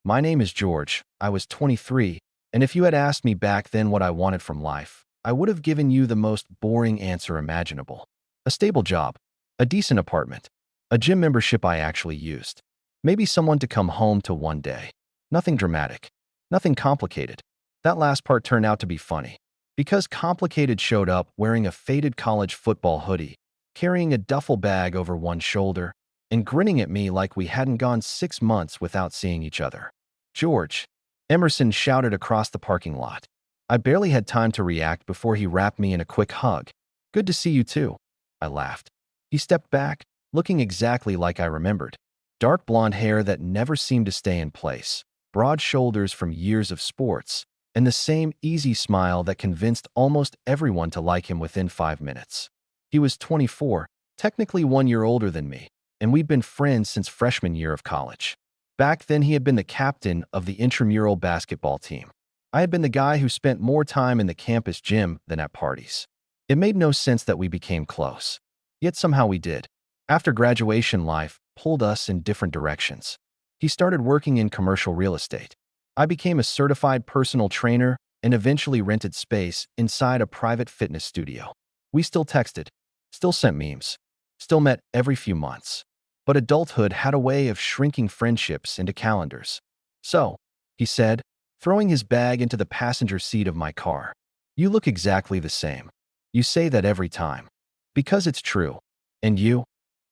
My name is George. I was 23, and if you had asked me back then what I wanted from life, I would have given you the most boring answer imaginable. A stable job, a decent apartment, a gym membership I actually used, maybe someone to come home to one day. Nothing dramatic, nothing complicated. That last part turned out to be funny, because complicated showed up wearing a faded college football hoodie, carrying a duffel bag over one shoulder, and grinning at me like we hadn't gone 6 months without seeing each other. George, Emerson shouted across the parking lot. I barely had time to react before he wrapped me in a quick hug. Good to see you too, I laughed. He stepped back, looking exactly like I remembered. Dark blonde hair that never seemed to stay in place, broad shoulders from years of sports, and the same easy smile that convinced almost everyone to like him within 5 minutes. He was 24, technically 1 year older than me, and we'd been friends since freshman year of college. Back then, he had been the captain of the intramural basketball team. I had been the guy who spent more time in the campus gym than at parties. It made no sense that we became close. Yet somehow we did. After graduation, life pulled us in different directions. He started working in commercial real estate. I became a certified personal trainer and eventually rented space inside a private fitness studio. We still texted, still sent memes, still met every few months. But adulthood had a way of shrinking friendships into calendars. So, he said, throwing his bag into the passenger seat of my car, you look exactly the same. You say that every time. Because it's true. And you?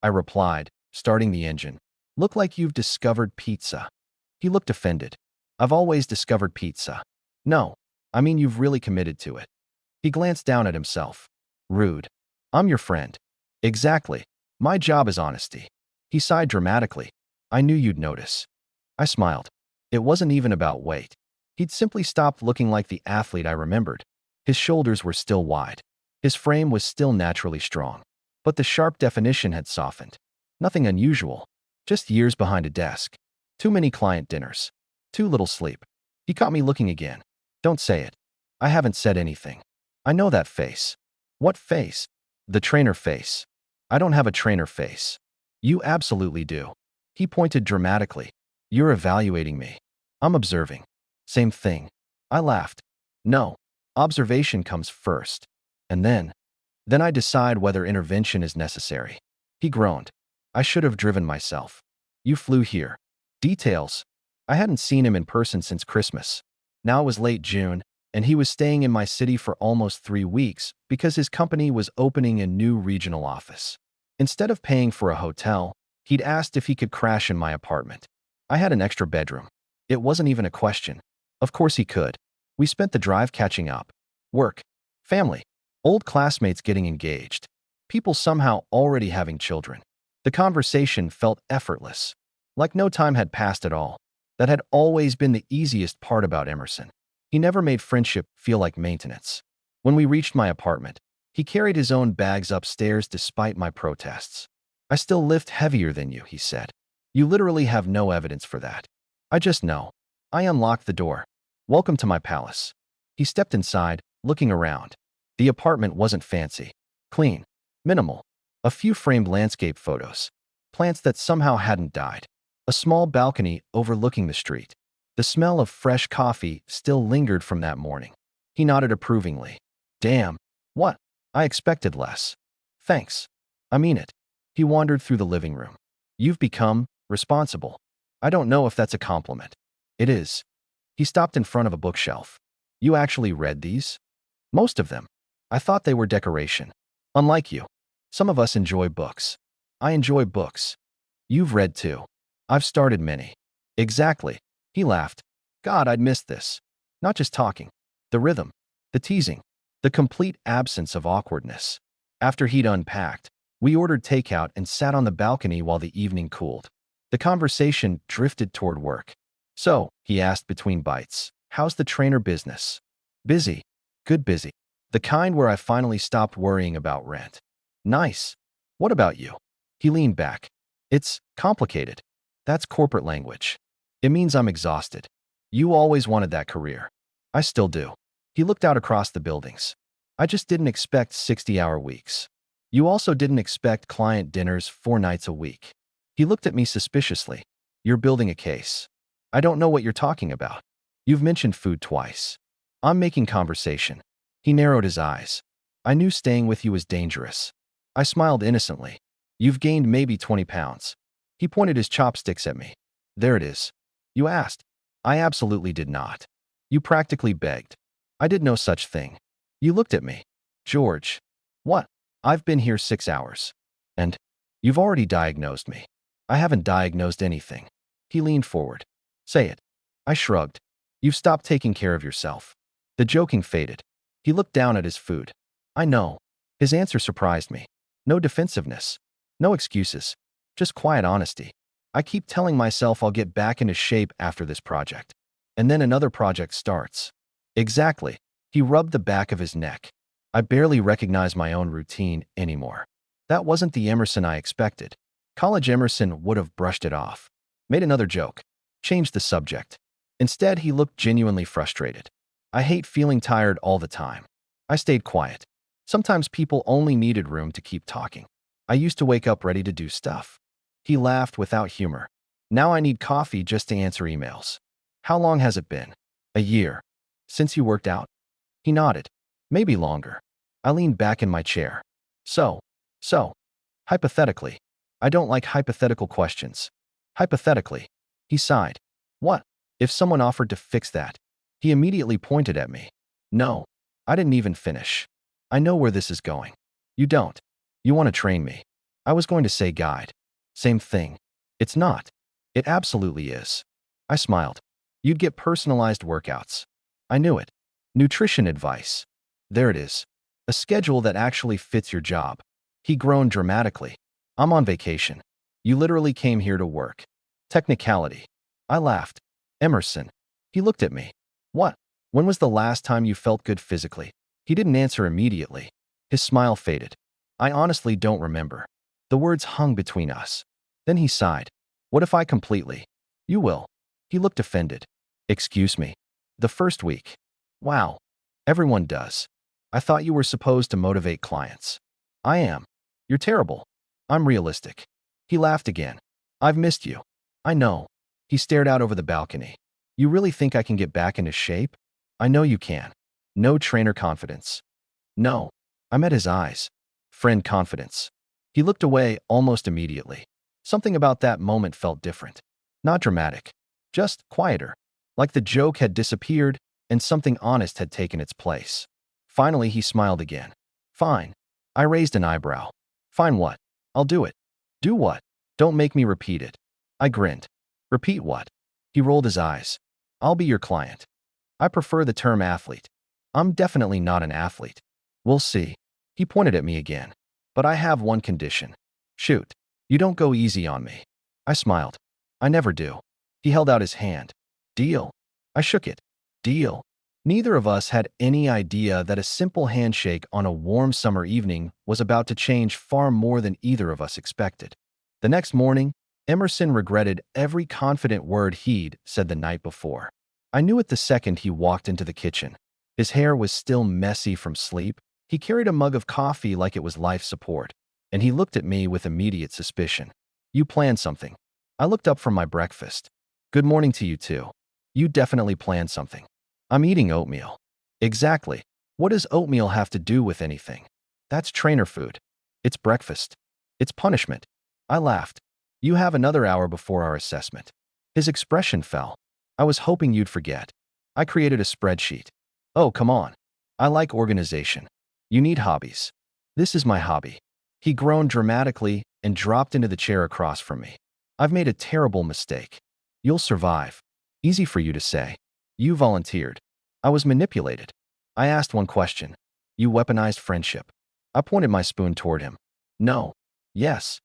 I replied, starting the engine. Look like you've discovered pizza. He looked offended. I've always discovered pizza. No, I mean you've really committed to it. He glanced down at himself. Rude. I'm your friend. Exactly. My job is honesty. He sighed dramatically. I knew you'd notice. I smiled. It wasn't even about weight. He'd simply stopped looking like the athlete I remembered. His shoulders were still wide. His frame was still naturally strong. But the sharp definition had softened. Nothing unusual. Just years behind a desk. Too many client dinners. Too little sleep. He caught me looking again. Don't say it. I haven't said anything. I know that face. What face? The trainer face. I don't have a trainer face. You absolutely do. He pointed dramatically. You're evaluating me. I'm observing. Same thing. I laughed. No. Observation comes first. And then I decide whether intervention is necessary. He groaned. I should have driven myself. You flew here. Details. I hadn't seen him in person since Christmas. Now it was late June, and he was staying in my city for almost 3 weeks because his company was opening a new regional office. Instead of paying for a hotel, he'd asked if he could crash in my apartment. I had an extra bedroom. It wasn't even a question. Of course he could. We spent the drive catching up. Work. Family. Old classmates getting engaged. People somehow already having children. The conversation felt effortless. Like no time had passed at all. That had always been the easiest part about Emerson. He never made friendship feel like maintenance. When we reached my apartment, he carried his own bags upstairs despite my protests. I still lift heavier than you, he said. You literally have no evidence for that. I just know. I unlocked the door. Welcome to my palace. He stepped inside, looking around. The apartment wasn't fancy. Clean. Minimal. A few framed landscape photos. Plants that somehow hadn't died. A small balcony overlooking the street. The smell of fresh coffee still lingered from that morning. He nodded approvingly. Damn. What? I expected less. Thanks. I mean it. He wandered through the living room. You've become responsible. I don't know if that's a compliment. It is. He stopped in front of a bookshelf. You actually read these? Most of them. I thought they were decoration. Unlike you. Some of us enjoy books. I enjoy books. You've read too. I've started many. Exactly. He laughed. God, I'd missed this. Not just talking. The rhythm. The teasing. The complete absence of awkwardness. After he'd unpacked, we ordered takeout and sat on the balcony while the evening cooled. The conversation drifted toward work. So, he asked between bites, how's the trainer business? Busy. Good busy. The kind where I finally stopped worrying about rent. Nice. What about you? He leaned back. It's complicated. That's corporate language. It means I'm exhausted. You always wanted that career. I still do. He looked out across the buildings. I just didn't expect 60-hour weeks. You also didn't expect client dinners 4 nights a week. He looked at me suspiciously. You're building a case. I don't know what you're talking about. You've mentioned food twice. I'm making conversation. He narrowed his eyes. I knew staying with you was dangerous. I smiled innocently. You've gained maybe 20 pounds. He pointed his chopsticks at me. There it is. You asked. I absolutely did not. You practically begged. I did no such thing. You looked at me. George. What? I've been here 6 hours. And you've already diagnosed me. I haven't diagnosed anything. He leaned forward. Say it. I shrugged. You've stopped taking care of yourself. The joking faded. He looked down at his food. I know. His answer surprised me. No defensiveness. No excuses. Just quiet honesty. I keep telling myself I'll get back into shape after this project. And then another project starts. Exactly. He rubbed the back of his neck. I barely recognize my own routine anymore. That wasn't the Emerson I expected. College Emerson would have brushed it off. Made another joke. Changed the subject. Instead, he looked genuinely frustrated. I hate feeling tired all the time. I stayed quiet. Sometimes people only needed room to keep talking. I used to wake up ready to do stuff. He laughed without humor. Now I need coffee just to answer emails. How long has it been? A year. Since you worked out? He nodded. Maybe longer. I leaned back in my chair. So, hypothetically. I don't like hypothetical questions. Hypothetically. He sighed. What? If someone offered to fix that? He immediately pointed at me. No. I didn't even finish. I know where this is going. You don't. You want to train me. I was going to say guide. Same thing. It's not. It absolutely is. I smiled. You'd get personalized workouts. I knew it. Nutrition advice. There it is. A schedule that actually fits your job. He groaned dramatically. I'm on vacation. You literally came here to work. Technicality. I laughed. Emerson. He looked at me. What? When was the last time you felt good physically? He didn't answer immediately. His smile faded. I honestly don't remember. The words hung between us. Then he sighed. What if I completely? You will. He looked offended. Excuse me. The first week. Wow. Everyone does. I thought you were supposed to motivate clients. I am. You're terrible. I'm realistic. He laughed again. I've missed you. I know. He stared out over the balcony. You really think I can get back into shape? I know you can. No trainer confidence. No. I met his eyes. Friend confidence. He looked away almost immediately. Something about that moment felt different. Not dramatic. Just quieter. Like the joke had disappeared and something honest had taken its place. Finally, he smiled again. Fine. I raised an eyebrow. Fine what? I'll do it. Do what? Don't make me repeat it. I grinned. Repeat what? He rolled his eyes. I'll be your client. I prefer the term athlete. I'm definitely not an athlete. We'll see. He pointed at me again. But I have one condition. Shoot. You don't go easy on me. I smiled. I never do. He held out his hand. Deal. I shook it. Deal. Neither of us had any idea that a simple handshake on a warm summer evening was about to change far more than either of us expected. The next morning, Emerson regretted every confident word he'd said the night before. I knew it the second he walked into the kitchen. His hair was still messy from sleep. He carried a mug of coffee like it was life support, and he looked at me with immediate suspicion. You planned something. I looked up from my breakfast. Good morning to you too. You definitely planned something. I'm eating oatmeal. Exactly. What does oatmeal have to do with anything? That's trainer food. It's breakfast. It's punishment. I laughed. You have another hour before our assessment. His expression fell. I was hoping you'd forget. I created a spreadsheet. Oh, come on. I like organization. You need hobbies. This is my hobby. He groaned dramatically and dropped into the chair across from me. I've made a terrible mistake. You'll survive. Easy for you to say. You volunteered. I was manipulated. I asked one question. You weaponized friendship. I pointed my spoon toward him. No. Yes.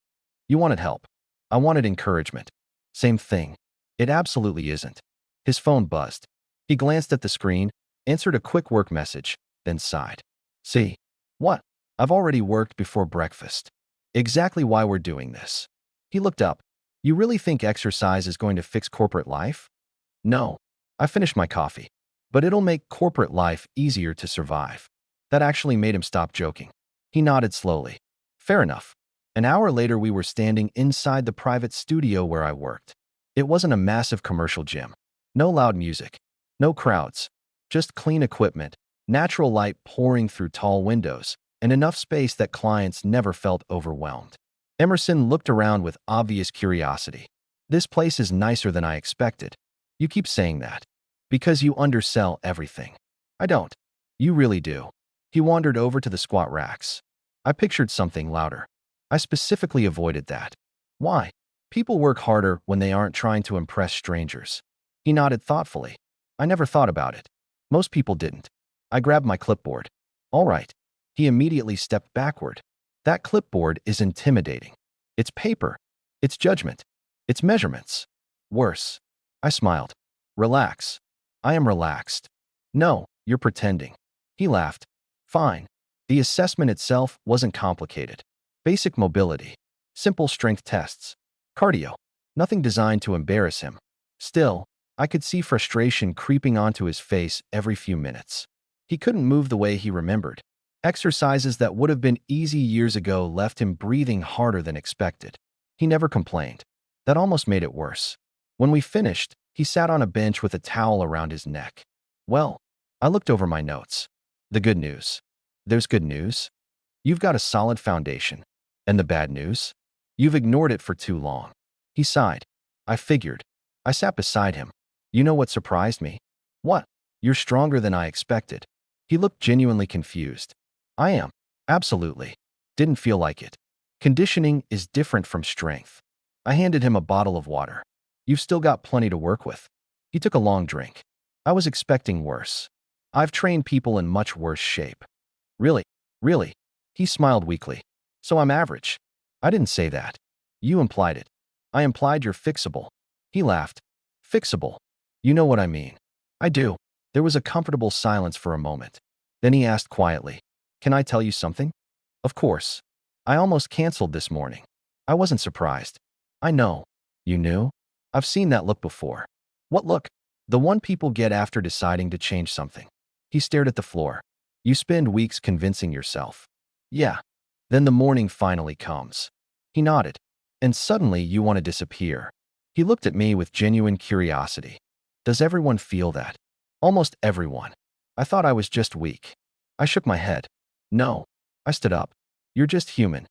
You wanted help. I wanted encouragement. Same thing. It absolutely isn't. His phone buzzed. He glanced at the screen, answered a quick work message, then sighed. See? What? I've already worked before breakfast. Exactly why we're doing this. He looked up. You really think exercise is going to fix corporate life? No. I finished my coffee. But it'll make corporate life easier to survive. That actually made him stop joking. He nodded slowly. Fair enough. An hour later, we were standing inside the private studio where I worked. It wasn't a massive commercial gym. No loud music. No crowds. Just clean equipment, natural light pouring through tall windows, and enough space that clients never felt overwhelmed. Emerson looked around with obvious curiosity. This place is nicer than I expected. You keep saying that. Because you undersell everything. I don't. You really do. He wandered over to the squat racks. I pictured something louder. I specifically avoided that. Why? People work harder when they aren't trying to impress strangers. He nodded thoughtfully. I never thought about it. Most people didn't. I grabbed my clipboard. All right. He immediately stepped backward. That clipboard is intimidating. It's paper. It's judgment. It's measurements. Worse. I smiled. Relax. I am relaxed. No, you're pretending. He laughed. Fine. The assessment itself wasn't complicated. Basic mobility. Simple strength tests. Cardio. Nothing designed to embarrass him. Still, I could see frustration creeping onto his face every few minutes. He couldn't move the way he remembered. Exercises that would have been easy years ago left him breathing harder than expected. He never complained. That almost made it worse. When we finished, he sat on a bench with a towel around his neck. Well, I looked over my notes. The good news. There's good news. You've got a solid foundation. And the bad news? You've ignored it for too long. He sighed. I figured. I sat beside him. You know what surprised me? What? You're stronger than I expected. He looked genuinely confused. I am. Absolutely. Didn't feel like it. Conditioning is different from strength. I handed him a bottle of water. You've still got plenty to work with. He took a long drink. I was expecting worse. I've trained people in much worse shape. Really? Really? He smiled weakly. So I'm average. I didn't say that. You implied it. I implied you're fixable. He laughed. Fixable. You know what I mean. I do. There was a comfortable silence for a moment. Then he asked quietly, Can I tell you something? Of course. I almost canceled this morning. I wasn't surprised. I know. You knew? I've seen that look before. What look? The one people get after deciding to change something. He stared at the floor. You spend weeks convincing yourself. Yeah. Then the morning finally comes. He nodded. And suddenly you want to disappear. He looked at me with genuine curiosity. Does everyone feel that? Almost everyone. I thought I was just weak. I shook my head. No. I stood up. You're just human.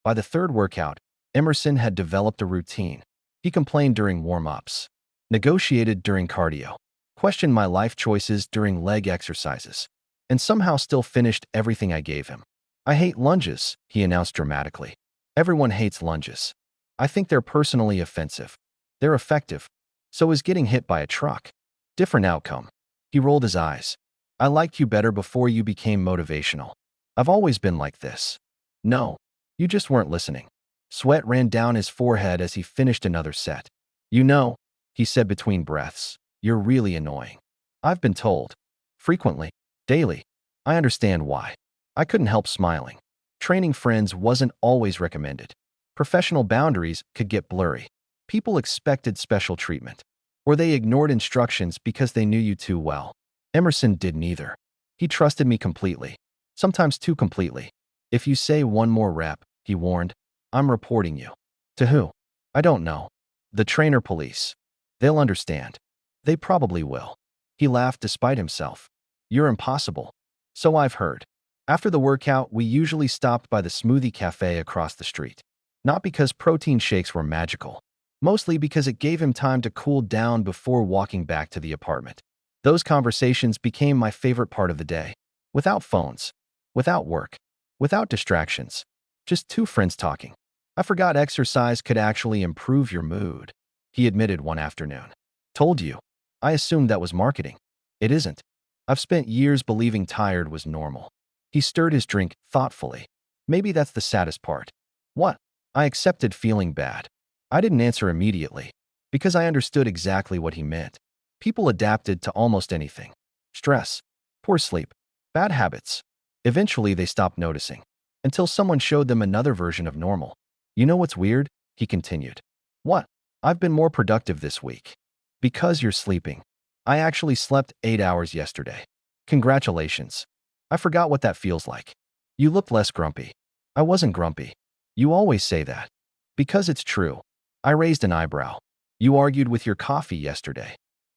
By the third workout, Emerson had developed a routine. He complained during warm-ups, negotiated during cardio, questioned my life choices during leg exercises, and somehow still finished everything I gave him. I hate lunges, he announced dramatically. Everyone hates lunges. I think they're personally offensive. They're effective. So is getting hit by a truck. Different outcome. He rolled his eyes. I liked you better before you became motivational. I've always been like this. No, you just weren't listening. Sweat ran down his forehead as he finished another set. You know, he said between breaths, you're really annoying. I've been told. Frequently. Daily. I understand why. I couldn't help smiling. Training friends wasn't always recommended. Professional boundaries could get blurry. People expected special treatment. Or they ignored instructions because they knew you too well. Emerson didn't either. He trusted me completely. Sometimes too completely. If you say one more rep, he warned, I'm reporting you. To who? I don't know. The trainer police. They'll understand. They probably will. He laughed despite himself. You're impossible. So I've heard. After the workout, we usually stopped by the smoothie cafe across the street. Not because protein shakes were magical. Mostly because it gave him time to cool down before walking back to the apartment. Those conversations became my favorite part of the day. Without phones. Without work. Without distractions. Just two friends talking. I forgot exercise could actually improve your mood, he admitted one afternoon. Told you. I assumed that was marketing. It isn't. I've spent years believing tired was normal. He stirred his drink thoughtfully. Maybe that's the saddest part. What? I accepted feeling bad. I didn't answer immediately, because I understood exactly what he meant. People adapted to almost anything. Stress, poor sleep, bad habits. Eventually they stopped noticing, until someone showed them another version of normal. You know what's weird? He continued. What? I've been more productive this week. Because you're sleeping. I actually slept 8 hours yesterday. Congratulations. I forgot what that feels like. You looked less grumpy. I wasn't grumpy. You always say that. Because it's true. I raised an eyebrow. You argued with your coffee yesterday.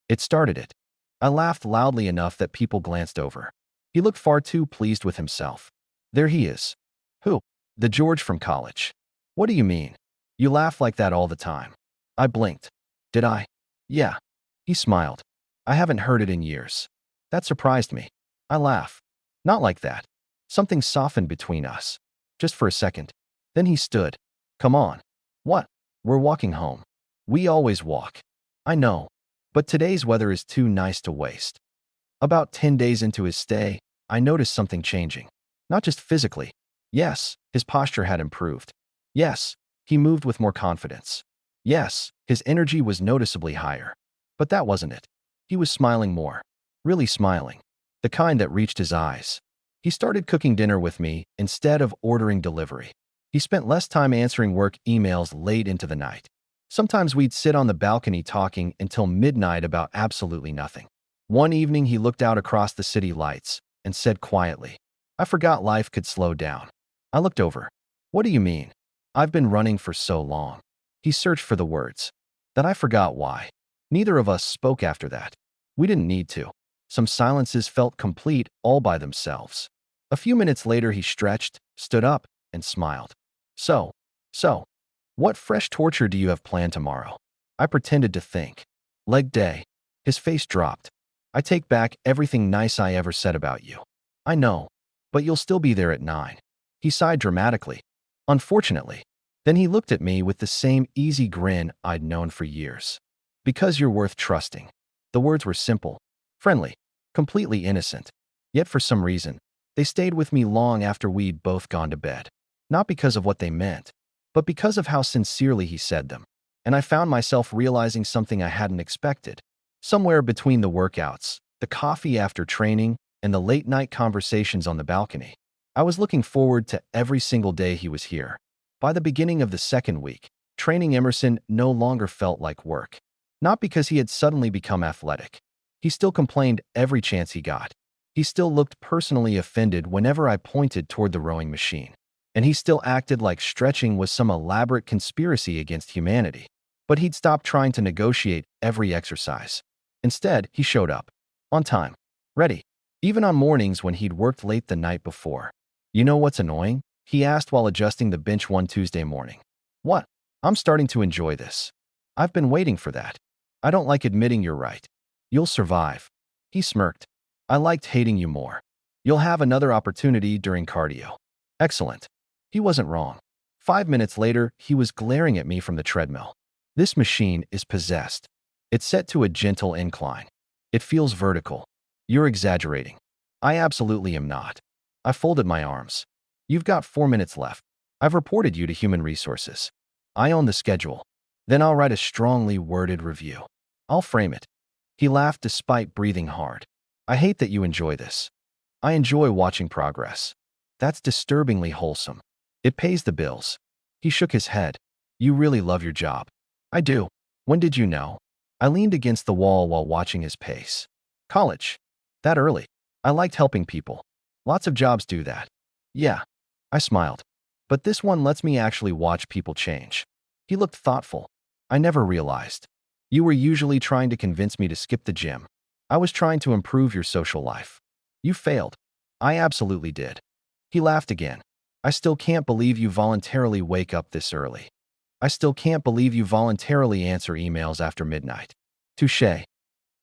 It started it. I laughed loudly enough that people glanced over. He looked far too pleased with himself. There he is. Who? The George from college. What do you mean? You laugh like that all the time. I blinked. Did I? Yeah. He smiled. I haven't heard it in years. That surprised me. I laugh. Not like that. Something softened between us. Just for a second. Then he stood. Come on. What? We're walking home. We always walk. I know. But today's weather is too nice to waste. About 10 days into his stay, I noticed something changing. Not just physically. Yes, his posture had improved. Yes, he moved with more confidence. Yes, his energy was noticeably higher. But that wasn't it. He was smiling more. Really smiling. The kind that reached his eyes. He started cooking dinner with me instead of ordering delivery. He spent less time answering work emails late into the night. Sometimes we'd sit on the balcony talking until midnight about absolutely nothing. One evening he looked out across the city lights and said quietly, I forgot life could slow down. I looked over. What do you mean? I've been running for so long. He searched for the words. Then I forgot why. Neither of us spoke after that. We didn't need to. Some silences felt complete all by themselves. A few minutes later he stretched, stood up, and smiled. So, what fresh torture do you have planned tomorrow? I pretended to think. Leg day. His face dropped. I take back everything nice I ever said about you. I know, but you'll still be there at 9. He sighed dramatically. Unfortunately. Then he looked at me with the same easy grin I'd known for years. Because you're worth trusting. The words were simple, friendly, completely innocent. Yet for some reason, they stayed with me long after we'd both gone to bed. Not because of what they meant, but because of how sincerely he said them. And I found myself realizing something I hadn't expected. Somewhere between the workouts, the coffee after training, and the late-night conversations on the balcony, I was looking forward to every single day he was here. By the beginning of the second week, training Emerson no longer felt like work. Not because he had suddenly become athletic. He still complained every chance he got. He still looked personally offended whenever I pointed toward the rowing machine. And he still acted like stretching was some elaborate conspiracy against humanity. But he'd stopped trying to negotiate every exercise. Instead, he showed up. On time. Ready. Even on mornings when he'd worked late the night before. You know what's annoying? He asked while adjusting the bench one Tuesday morning. What? I'm starting to enjoy this. I've been waiting for that. I don't like admitting you're right. You'll survive. He smirked. I liked hating you more. You'll have another opportunity during cardio. Excellent. He wasn't wrong. 5 minutes later, he was glaring at me from the treadmill. This machine is possessed. It's set to a gentle incline. It feels vertical. You're exaggerating. I absolutely am not. I folded my arms. You've got 4 minutes left. I've reported you to human resources. I own the schedule. Then I'll write a strongly worded review. I'll frame it. He laughed despite breathing hard. I hate that you enjoy this. I enjoy watching progress. That's disturbingly wholesome. It pays the bills. He shook his head. You really love your job. I do. When did you know? I leaned against the wall while watching his pace. College. That early. I liked helping people. Lots of jobs do that. Yeah. I smiled. But this one lets me actually watch people change. He looked thoughtful. I never realized. You were usually trying to convince me to skip the gym. I was trying to improve your social life. You failed. I absolutely did. He laughed again. I still can't believe you voluntarily wake up this early. I still can't believe you voluntarily answer emails after midnight. Touché.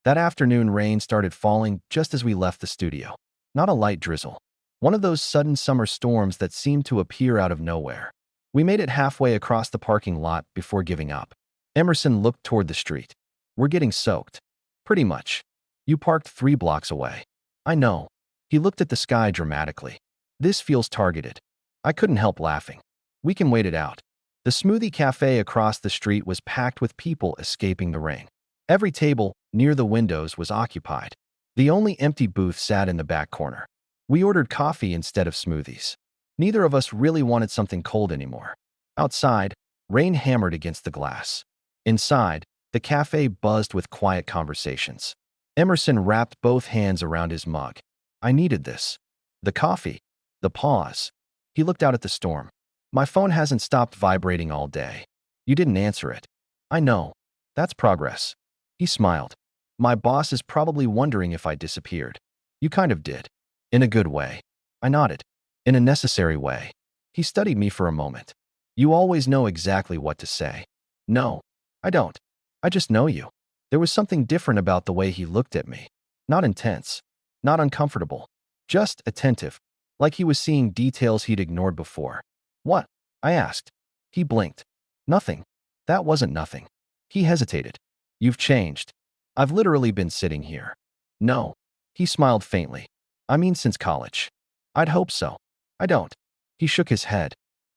That afternoon, rain started falling just as we left the studio. Not a light drizzle. One of those sudden summer storms that seemed to appear out of nowhere. We made it halfway across the parking lot before giving up. Emerson looked toward the street. We're getting soaked. Pretty much. You parked 3 blocks away. I know. He looked at the sky dramatically. This feels targeted. I couldn't help laughing. We can wait it out. The smoothie cafe across the street was packed with people escaping the rain. Every table near the windows was occupied. The only empty booth sat in the back corner. We ordered coffee instead of smoothies. Neither of us really wanted something cold anymore. Outside, rain hammered against the glass. Inside, the cafe buzzed with quiet conversations. Emerson wrapped both hands around his mug. I needed this. The coffee. The pause. He looked out at the storm. My phone hasn't stopped vibrating all day. You didn't answer it. I know. That's progress. He smiled. My boss is probably wondering if I disappeared. You kind of did. In a good way. I nodded. In a necessary way. He studied me for a moment. You always know exactly what to say. No, I don't. I just know you. There was something different about the way he looked at me. Not intense. Not uncomfortable. Just attentive. Like he was seeing details he'd ignored before. What? I asked. He blinked. Nothing. That wasn't nothing. He hesitated. You've changed. I've literally been sitting here. No. He smiled faintly. I mean since college. I'd hope so. I don't. He shook his head.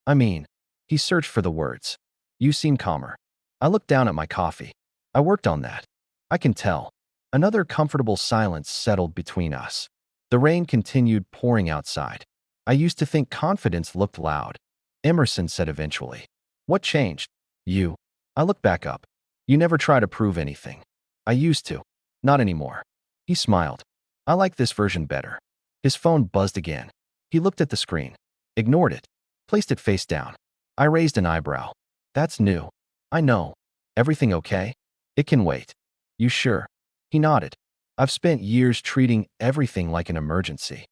I mean, he searched for the words. You seem calmer. I looked down at my coffee. I worked on that. I can tell. Another comfortable silence settled between us. The rain continued pouring outside. I used to think confidence looked loud. Emerson said eventually. What changed? You. I looked back up. You never try to prove anything. I used to. Not anymore. He smiled. I like this version better. His phone buzzed again. He looked at the screen. Ignored it. Placed it face down. I raised an eyebrow. That's new. I know. Everything okay? It can wait. You sure? He nodded. I've spent years treating everything like an emergency.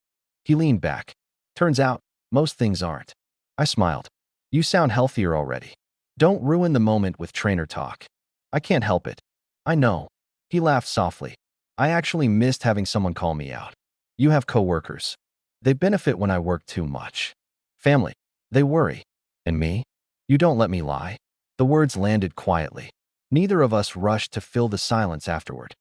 He leaned back. Turns out, most things aren't. I smiled. You sound healthier already. Don't ruin the moment with trainer talk. I can't help it. I know. He laughed softly. I actually missed having someone call me out. You have coworkers. They benefit when I work too much. Family. They worry. And me? You don't let me lie. The words landed quietly. Neither of us rushed to fill the silence afterward.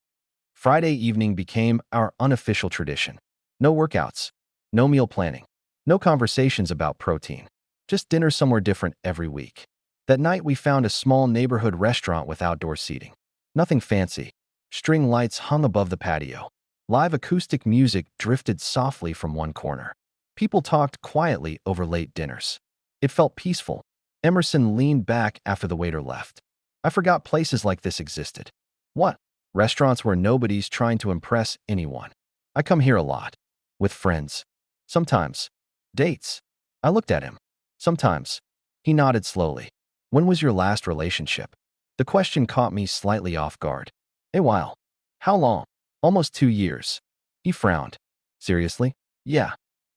Friday evening became our unofficial tradition. No workouts. No meal planning. No conversations about protein. Just dinner somewhere different every week. That night we found a small neighborhood restaurant with outdoor seating. Nothing fancy. String lights hung above the patio. Live acoustic music drifted softly from one corner. People talked quietly over late dinners. It felt peaceful. Emerson leaned back after the waiter left. I forgot places like this existed. What? Restaurants where nobody's trying to impress anyone. I come here a lot. With friends. Sometimes. Dates. I looked at him. Sometimes. He nodded slowly. When was your last relationship? The question caught me slightly off guard. A while. How long? Almost 2 years. He frowned. Seriously? Yeah.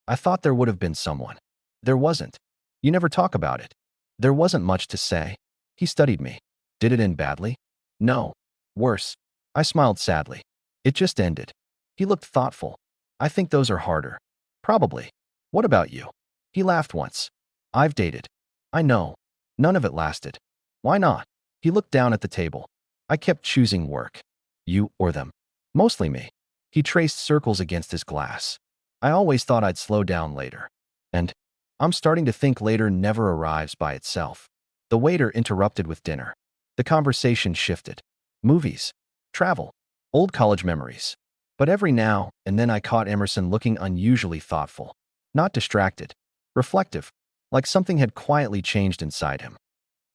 I thought there would have been someone. There wasn't. You never talk about it. There wasn't much to say. He studied me. Did it end badly? No. Worse. I smiled sadly. It just ended. He looked thoughtful. I think those are harder. Probably. What about you? He laughed once. I've dated. I know. None of it lasted. Why not? He looked down at the table. I kept choosing work. You or them. Mostly me. He traced circles against his glass. I always thought I'd slow down later. And I'm starting to think later never arrives by itself. The waiter interrupted with dinner. The conversation shifted. Movies. Travel. Old college memories. But every now and then I caught Emerson looking unusually thoughtful. Not distracted. Reflective. Like something had quietly changed inside him.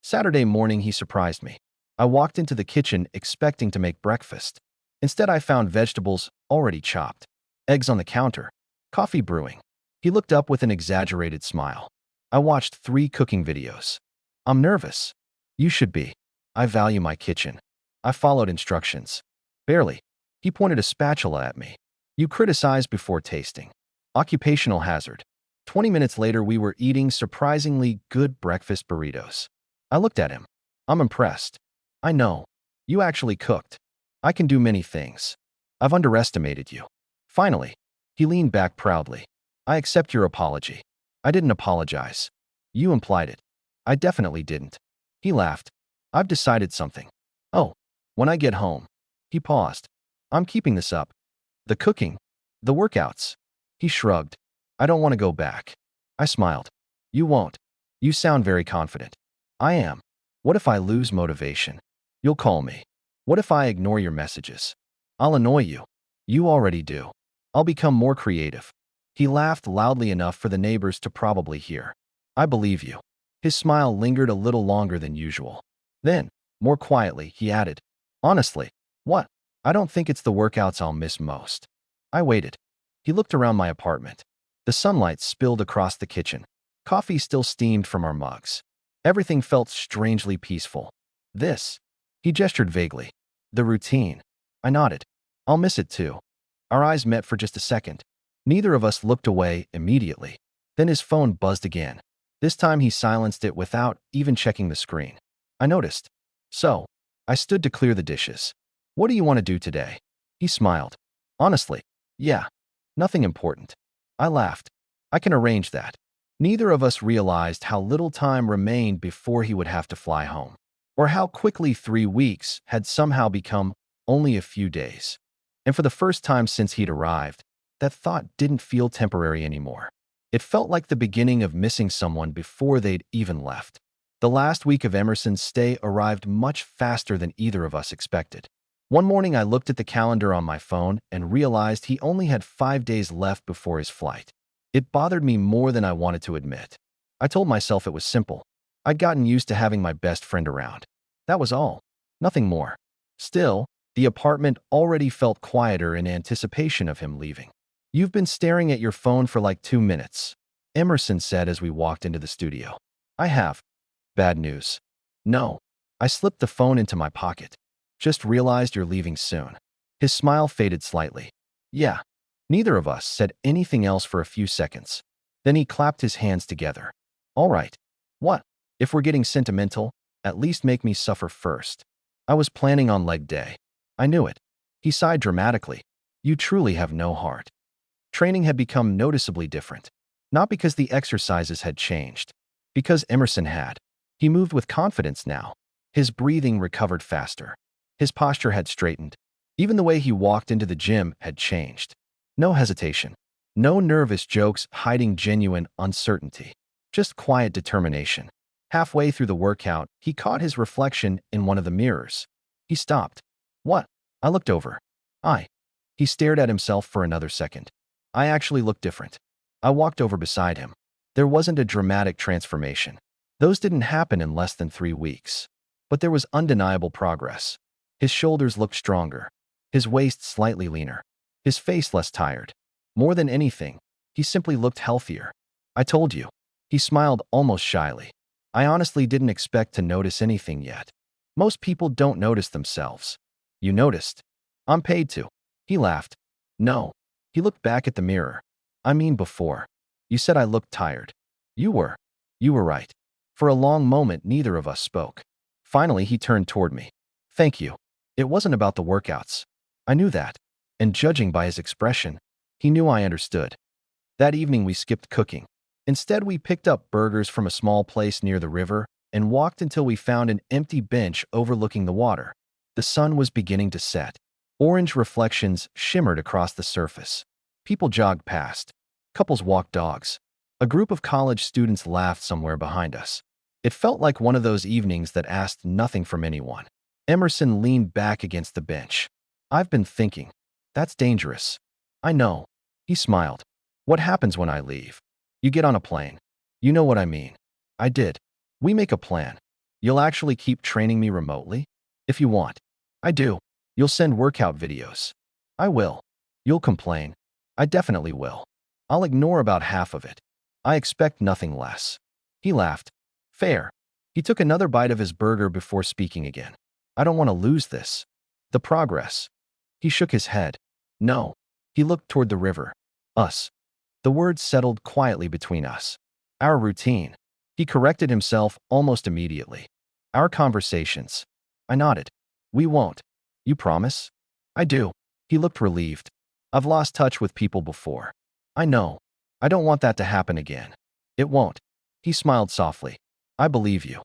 Saturday morning he surprised me. I walked into the kitchen expecting to make breakfast. Instead I found vegetables already chopped. Eggs on the counter. Coffee brewing. He looked up with an exaggerated smile. I watched 3 cooking videos. I'm nervous. You should be. I value my kitchen. I followed instructions. Barely. He pointed a spatula at me. You criticize before tasting. Occupational hazard. 20 minutes later we were eating surprisingly good breakfast burritos. I looked at him. I'm impressed. I know. You actually cooked. I can do many things. I've underestimated you. Finally. He leaned back proudly. I accept your apology. I didn't apologize. You implied it. I definitely didn't. He laughed. I've decided something. Oh, when I get home. He paused. I'm keeping this up. The cooking. The workouts. He shrugged. I don't want to go back. I smiled. You won't. You sound very confident. I am. What if I lose motivation? You'll call me. What if I ignore your messages? I'll annoy you. You already do. I'll become more creative. He laughed loudly enough for the neighbors to probably hear. I believe you. His smile lingered a little longer than usual. Then, more quietly, he added, honestly, what? I don't think it's the workouts I'll miss most. I waited. He looked around my apartment. The sunlight spilled across the kitchen. Coffee still steamed from our mugs. Everything felt strangely peaceful. This. He gestured vaguely. The routine. I nodded. I'll miss it too. Our eyes met for just a second. Neither of us looked away immediately. Then his phone buzzed again. This time he silenced it without even checking the screen. I noticed. So, I stood to clear the dishes. What do you want to do today? He smiled. Honestly, yeah, nothing important. I laughed. I can arrange that. Neither of us realized how little time remained before he would have to fly home, or how quickly 3 weeks had somehow become only a few days. And for the first time since he'd arrived, that thought didn't feel temporary anymore. It felt like the beginning of missing someone before they'd even left. The last week of Emerson's stay arrived much faster than either of us expected. One morning I looked at the calendar on my phone and realized he only had 5 days left before his flight. It bothered me more than I wanted to admit. I told myself it was simple. I'd gotten used to having my best friend around. That was all. Nothing more. Still, the apartment already felt quieter in anticipation of him leaving. You've been staring at your phone for like 2 minutes, Emerson said as we walked into the studio. I have. Bad news. No. I slipped the phone into my pocket. Just realized you're leaving soon. His smile faded slightly. Yeah. Neither of us said anything else for a few seconds. Then he clapped his hands together. All right. What? If we're getting sentimental, at least make me suffer first. I was planning on leg day. I knew it. He sighed dramatically. You truly have no heart. Training had become noticeably different. Not because the exercises had changed. Because Emerson had. He moved with confidence now. His breathing recovered faster. His posture had straightened. Even the way he walked into the gym had changed. No hesitation. No nervous jokes hiding genuine uncertainty. Just quiet determination. Halfway through the workout, he caught his reflection in one of the mirrors. He stopped. What? I looked over. He stared at himself for another second. I actually looked different. I walked over beside him. There wasn't a dramatic transformation. Those didn't happen in less than 3 weeks. But there was undeniable progress. His shoulders looked stronger. His waist slightly leaner. His face less tired. More than anything, he simply looked healthier. I told you. He smiled almost shyly. I honestly didn't expect to notice anything yet. Most people don't notice themselves. You noticed. I'm paid to. He laughed. No. He looked back at the mirror. I mean before. You said I looked tired. You were. You were right. For a long moment, neither of us spoke. Finally, he turned toward me. Thank you. It wasn't about the workouts. I knew that. And judging by his expression, he knew I understood. That evening, we skipped cooking. Instead, we picked up burgers from a small place near the river and walked until we found an empty bench overlooking the water. The sun was beginning to set. Orange reflections shimmered across the surface. People jogged past. Couples walked dogs. A group of college students laughed somewhere behind us. It felt like one of those evenings that asked nothing from anyone. Emerson leaned back against the bench. I've been thinking. That's dangerous. I know. He smiled. What happens when I leave? You get on a plane. You know what I mean. I did. We make a plan. You'll actually keep training me remotely? If you want. I do. You'll send workout videos. I will. You'll complain. I definitely will. I'll ignore about half of it. I expect nothing less. He laughed. Fair. He took another bite of his burger before speaking again. I don't want to lose this. The progress. He shook his head. No. He looked toward the river. Us. The words settled quietly between us. Our routine. He corrected himself almost immediately. Our conversations. I nodded. We won't. You promise? I do. He looked relieved. I've lost touch with people before. I know. I don't want that to happen again. It won't. He smiled softly. I believe you.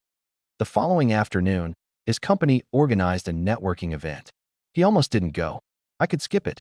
The following afternoon, his company organized a networking event. He almost didn't go. I could skip it.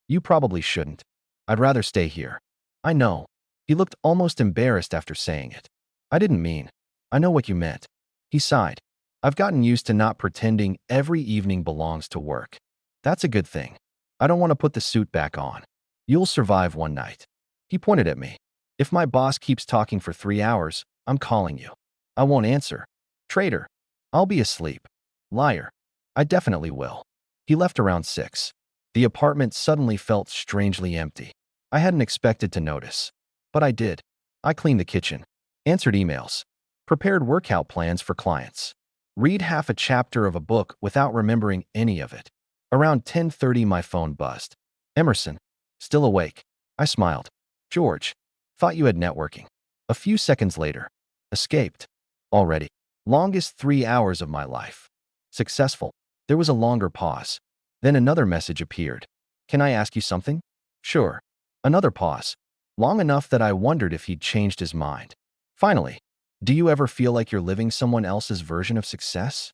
You probably shouldn't. I'd rather stay here. I know. He looked almost embarrassed after saying it. I didn't mean. I know what you meant. He sighed. I've gotten used to not pretending every evening belongs to work. That's a good thing. I don't want to put the suit back on. You'll survive one night. He pointed at me. If my boss keeps talking for 3 hours, I'm calling you. I won't answer. Traitor. I'll be asleep. Liar. I definitely will. He left around 6. The apartment suddenly felt strangely empty. I hadn't expected to notice. But I did. I cleaned the kitchen. Answered emails. Prepared workout plans for clients. Read half a chapter of a book without remembering any of it. Around 10:30, my phone buzzed. Emerson, still awake. I smiled. George, thought you had networking. A few seconds later, escaped. Already. Longest 3 hours of my life. Successful. There was a longer pause. Then another message appeared. Can I ask you something? Sure. Another pause. Long enough that I wondered if he'd changed his mind. Finally, do you ever feel like you're living someone else's version of success?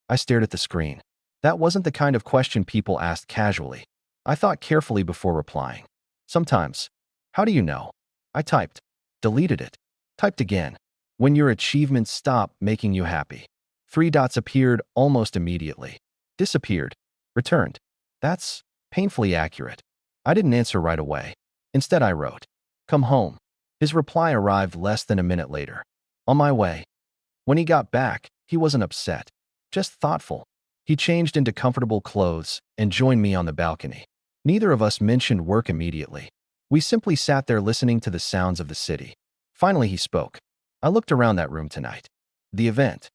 I stared at the screen. That wasn't the kind of question people asked casually. I thought carefully before replying. Sometimes. How do you know? I typed. Deleted it. Typed again. When your achievements stop making you happy. 3 dots appeared almost immediately. Disappeared. Returned. That's painfully accurate. I didn't answer right away. Instead, I wrote, come home. His reply arrived less than a minute later. On my way. When he got back, he wasn't upset, just thoughtful. He changed into comfortable clothes and joined me on the balcony. Neither of us mentioned work immediately. We simply sat there listening to the sounds of the city. Finally, he spoke. I looked around that room tonight. The event.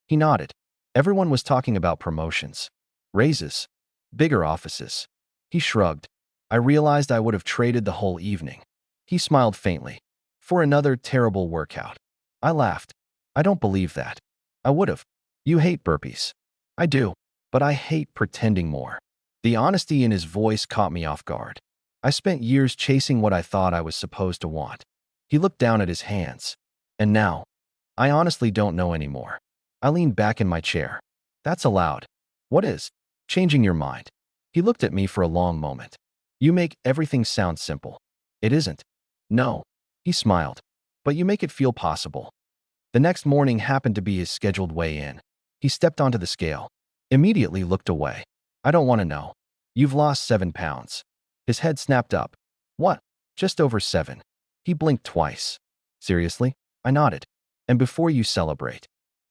He nodded. Everyone was talking about promotions, raises, bigger offices. He shrugged. I realized I would have traded the whole evening. He smiled faintly. For another terrible workout. I laughed. I don't believe that. I would have. You hate burpees. I do. But I hate pretending more. The honesty in his voice caught me off guard. I spent years chasing what I thought I was supposed to want. He looked down at his hands. And now, I honestly don't know anymore. I leaned back in my chair. That's allowed. What is? Changing your mind. He looked at me for a long moment. You make everything sound simple. It isn't. No. He smiled. But you make it feel possible. The next morning happened to be his scheduled weigh-in. He stepped onto the scale. Immediately looked away. I don't want to know. You've lost 7 pounds. His head snapped up. What? Just over 7. He blinked twice. Seriously? I nodded. And before you celebrate.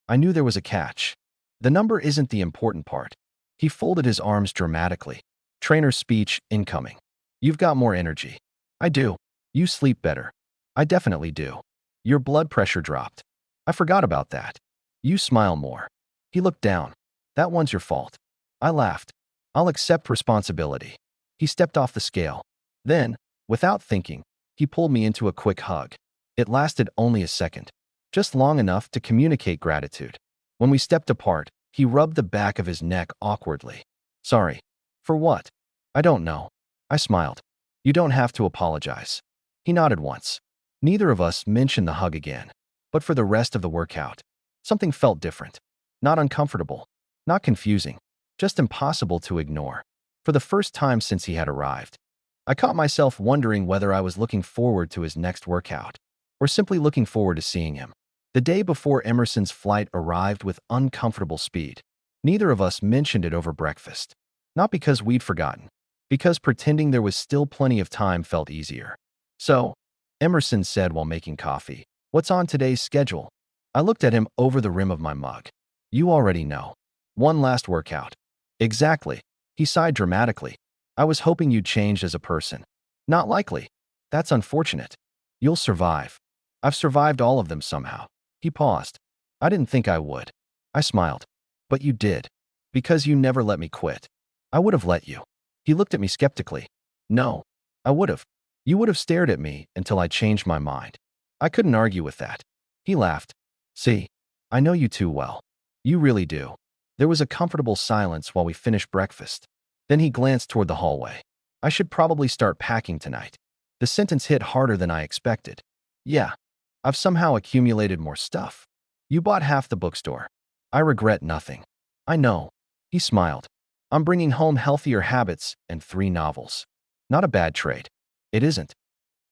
I knew there was a catch. The number isn't the important part. He folded his arms dramatically. Trainer's speech incoming. You've got more energy. I do. You sleep better. I definitely do. Your blood pressure dropped. I forgot about that. You smile more. He looked down. That one's your fault. I laughed. I'll accept responsibility. He stepped off the scale. Then, without thinking, he pulled me into a quick hug. It lasted only a second. Just long enough to communicate gratitude. When we stepped apart, he rubbed the back of his neck awkwardly. Sorry. For what? I don't know. I smiled. You don't have to apologize. He nodded once. Neither of us mentioned the hug again. But for the rest of the workout, something felt different. Not uncomfortable. Not confusing. Just impossible to ignore. For the first time since he had arrived, I caught myself wondering whether I was looking forward to his next workout, or simply looking forward to seeing him. The day before Emerson's flight arrived with uncomfortable speed. Neither of us mentioned it over breakfast. Not because we'd forgotten. Because pretending there was still plenty of time felt easier. So, Emerson said while making coffee, what's on today's schedule? I looked at him over the rim of my mug. You already know. One last workout. Exactly. He sighed dramatically. I was hoping you'd changed as a person. Not likely. That's unfortunate. You'll survive. I've survived all of them somehow. He paused. I didn't think I would. I smiled. But you did. Because you never let me quit. I would have let you. He looked at me skeptically. No. I would have. You would have stared at me until I changed my mind. I couldn't argue with that. He laughed. See, I know you too well. You really do. There was a comfortable silence while we finished breakfast. Then he glanced toward the hallway. I should probably start packing tonight. The sentence hit harder than I expected. Yeah. I've somehow accumulated more stuff. You bought half the bookstore. I regret nothing. I know. He smiled. I'm bringing home healthier habits and 3 novels. Not a bad trade. It isn't.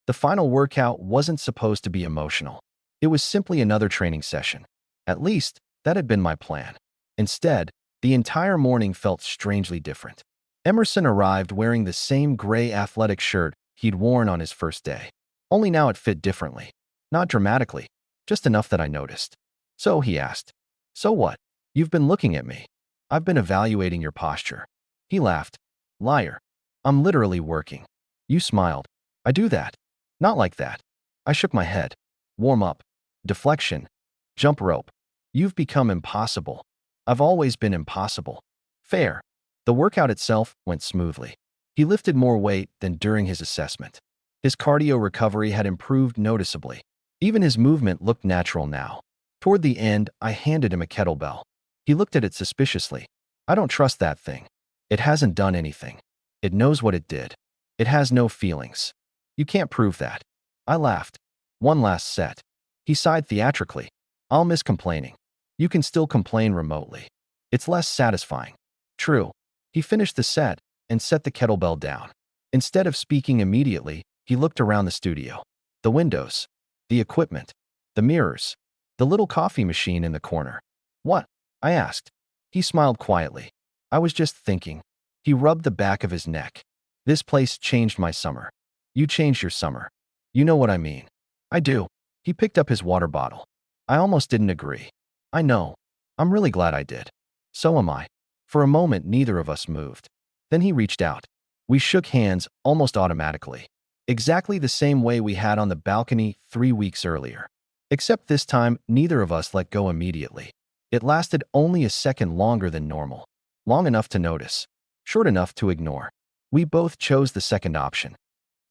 The final workout wasn't supposed to be emotional. It was simply another training session. At least, that had been my plan. Instead, the entire morning felt strangely different. Emerson arrived wearing the same gray athletic shirt he'd worn on his first day. Only now it fit differently. Not dramatically, just enough that I noticed. So, he asked. So what? You've been looking at me. I've been evaluating your posture. He laughed. Liar. I'm literally working. You smiled. I do that. Not like that. I shook my head. Warm up. Deflection. Jump rope. You've become impossible. I've always been impossible. Fair. The workout itself went smoothly. He lifted more weight than during his assessment. His cardio recovery had improved noticeably. Even his movement looked natural now. Toward the end, I handed him a kettlebell. He looked at it suspiciously. I don't trust that thing. It hasn't done anything. It knows what it did. It has no feelings. You can't prove that. I laughed. One last set. He sighed theatrically. I'll miss complaining. You can still complain remotely. It's less satisfying. True. He finished the set and set the kettlebell down. Instead of speaking immediately, he looked around the studio. The windows, the equipment, the mirrors, the little coffee machine in the corner. What? I asked. He smiled quietly. I was just thinking. He rubbed the back of his neck. This place changed my summer. You changed your summer. You know what I mean. I do. He picked up his water bottle. I almost didn't agree. I know. I'm really glad I did. So am I. For a moment, neither of us moved. Then he reached out. We shook hands almost automatically. Exactly the same way we had on the balcony 3 weeks earlier. Except this time, neither of us let go immediately. It lasted only a second longer than normal. Long enough to notice. Short enough to ignore. We both chose the second option.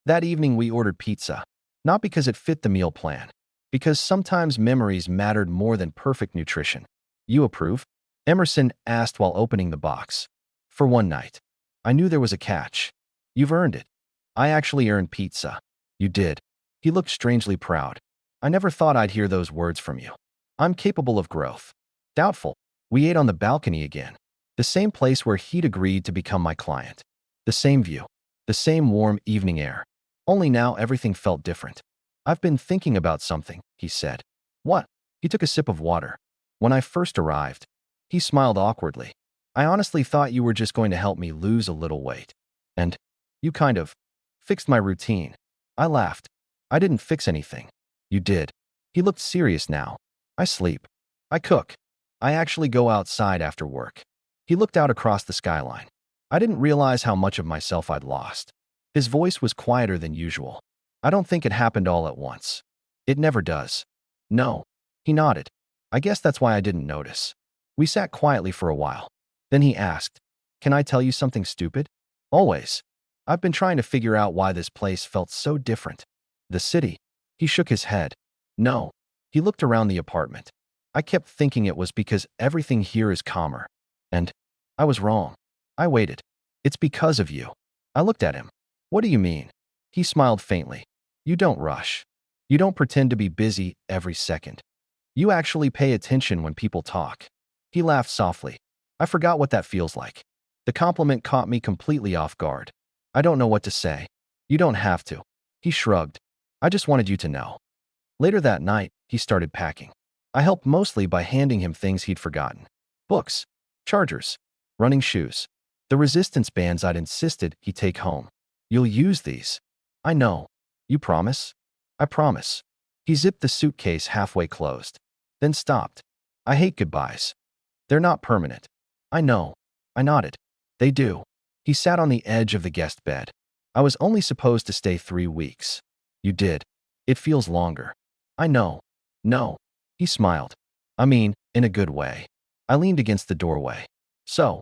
That evening we ordered pizza. Not because it fit the meal plan. Because sometimes memories mattered more than perfect nutrition. You approve? Emerson asked while opening the box. For one night. I knew there was a catch. You've earned it. I actually earned pizza. You did. He looked strangely proud. I never thought I'd hear those words from you. I'm capable of growth. Doubtful. We ate on the balcony again. The same place where he'd agreed to become my client. The same view. The same warm evening air. Only now everything felt different. I've been thinking about something, he said. What? He took a sip of water. When I first arrived, he smiled awkwardly. I honestly thought you were just going to help me lose a little weight. And you kind of fixed my routine. I laughed. I didn't fix anything. You did. He looked serious now. I sleep. I cook. I actually go outside after work. He looked out across the skyline. I didn't realize how much of myself I'd lost. His voice was quieter than usual. I don't think it happened all at once. It never does. No. He nodded. I guess that's why I didn't notice. We sat quietly for a while. Then he asked, Can I tell you something stupid? Always. I've been trying to figure out why this place felt so different. The city. He shook his head. No. He looked around the apartment. I kept thinking it was because everything here is calmer. And I was wrong. I waited. It's because of you. I looked at him. What do you mean? He smiled faintly. You don't rush. You don't pretend to be busy every second. You actually pay attention when people talk. He laughed softly. I forgot what that feels like. The compliment caught me completely off guard. I don't know what to say. You don't have to. He shrugged. I just wanted you to know. Later that night, he started packing. I helped mostly by handing him things he'd forgotten. Books, chargers, running shoes, the resistance bands I'd insisted he take home. You'll use these. I know. You promise? I promise. He zipped the suitcase halfway closed, then stopped. I hate goodbyes. They're not permanent. I know. I nodded. They do. He sat on the edge of the guest bed. I was only supposed to stay 3 weeks. You did. It feels longer. I know. No. He smiled. I mean, in a good way. I leaned against the doorway. So,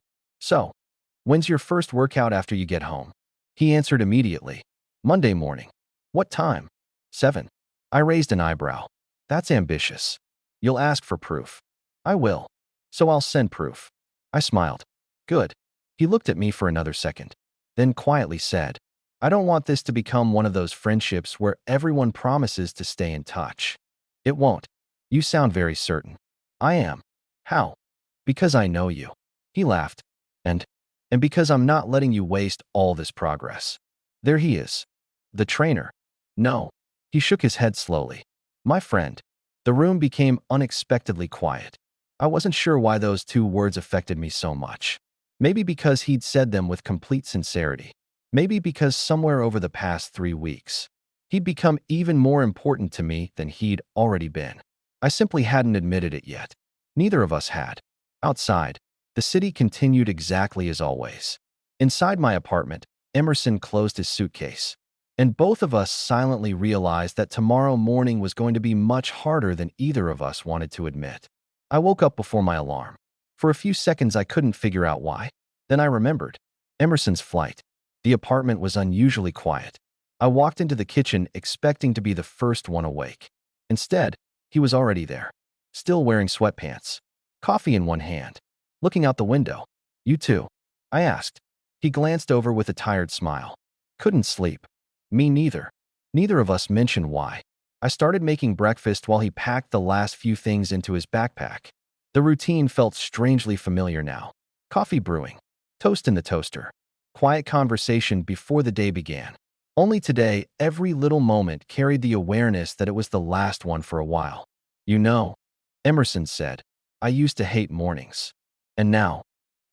when's your first workout after you get home? He answered immediately. Monday morning. What time? 7. I raised an eyebrow. That's ambitious. You'll ask for proof. I will. So I'll send proof. I smiled. Good. He looked at me for another second, then quietly said, I don't want this to become one of those friendships where everyone promises to stay in touch. It won't. You sound very certain. I am. How? Because I know you. He laughed. And because I'm not letting you waste all this progress. There he is. The trainer. No. He shook his head slowly. My friend. The room became unexpectedly quiet. I wasn't sure why those 2 words affected me so much. Maybe because he'd said them with complete sincerity. Maybe because somewhere over the past 3 weeks, he'd become even more important to me than he'd already been. I simply hadn't admitted it yet. Neither of us had. Outside, the city continued exactly as always. Inside my apartment, Emerson closed his suitcase. And both of us silently realized that tomorrow morning was going to be much harder than either of us wanted to admit. I woke up before my alarm. For a few seconds, I couldn't figure out why. Then I remembered. Emerson's flight. The apartment was unusually quiet. I walked into the kitchen expecting to be the first one awake. Instead, he was already there, still wearing sweatpants, coffee in one hand, looking out the window. "You too?" I asked. He glanced over with a tired smile. "Couldn't sleep." "Me neither." Neither of us mentioned why. I started making breakfast while he packed the last few things into his backpack. The routine felt strangely familiar now. Coffee brewing, toast in the toaster, quiet conversation before the day began. Only today, every little moment carried the awareness that it was the last one for a while. "You know," Emerson said, "I used to hate mornings. And now,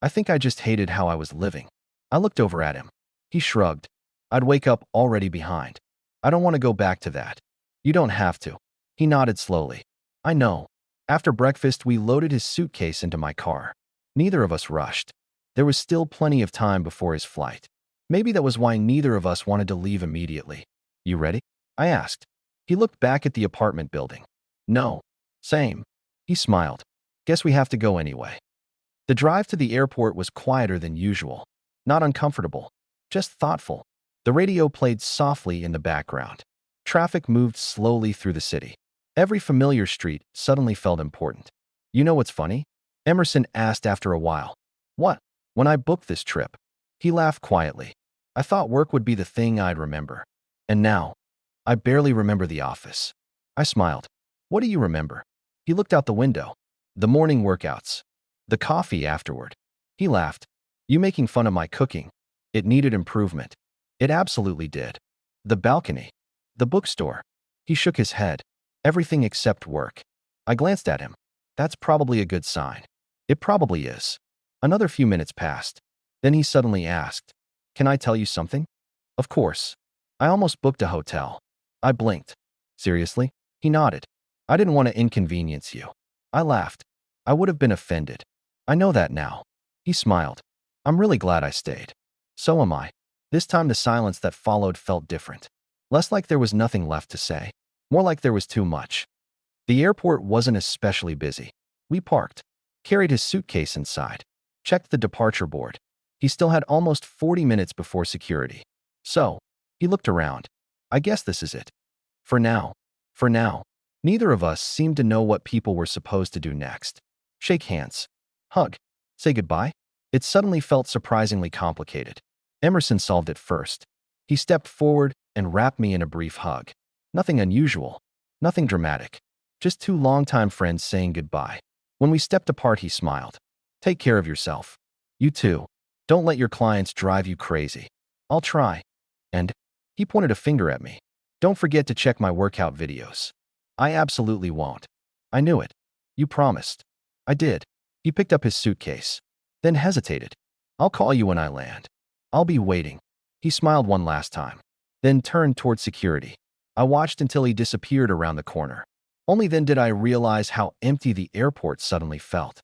I think I just hated how I was living." I looked over at him. He shrugged. "I'd wake up already behind. I don't want to go back to that." "You don't have to." He nodded slowly. "I know." After breakfast, we loaded his suitcase into my car. Neither of us rushed. There was still plenty of time before his flight. Maybe that was why neither of us wanted to leave immediately. "You ready?" I asked. He looked back at the apartment building. "No." "Same." He smiled. "Guess we have to go anyway." The drive to the airport was quieter than usual. Not uncomfortable, just thoughtful. The radio played softly in the background. Traffic moved slowly through the city. Every familiar street suddenly felt important. "You know what's funny?" Emerson asked after a while. "What?" "When I booked this trip." He laughed quietly. "I thought work would be the thing I'd remember. And now, I barely remember the office." I smiled. "What do you remember?" He looked out the window. "The morning workouts. The coffee afterward." He laughed. "You making fun of my cooking? It needed improvement." It absolutely did. "The balcony. The bookstore." He shook his head. "Everything except work." I glanced at him. "That's probably a good sign." "It probably is." Another few minutes passed. Then he suddenly asked, "Can I tell you something?" "Of course." "I almost booked a hotel." I blinked. "Seriously?" He nodded. "I didn't want to inconvenience you." I laughed. "I would have been offended." "I know that now." He smiled. "I'm really glad I stayed." "So am I." This time the silence that followed felt different. Less like there was nothing left to say. More like there was too much. The airport wasn't especially busy. We parked, carried his suitcase inside, checked the departure board. He still had almost 40 minutes before security. "So," he looked around. "I guess this is it. For now." For now. Neither of us seemed to know what people were supposed to do next. Shake hands. Hug. Say goodbye? It suddenly felt surprisingly complicated. Emerson solved it first. He stepped forward and wrapped me in a brief hug. Nothing unusual. Nothing dramatic. Just two longtime friends saying goodbye. When we stepped apart, he smiled. "Take care of yourself." "You too. Don't let your clients drive you crazy." "I'll try." And he pointed a finger at me. "Don't forget to check my workout videos." "I absolutely won't." "I knew it." "You promised." "I did." He picked up his suitcase, then hesitated. "I'll call you when I land. I'll be waiting." He smiled one last time, then turned toward security. I watched until he disappeared around the corner. Only then did I realize how empty the airport suddenly felt.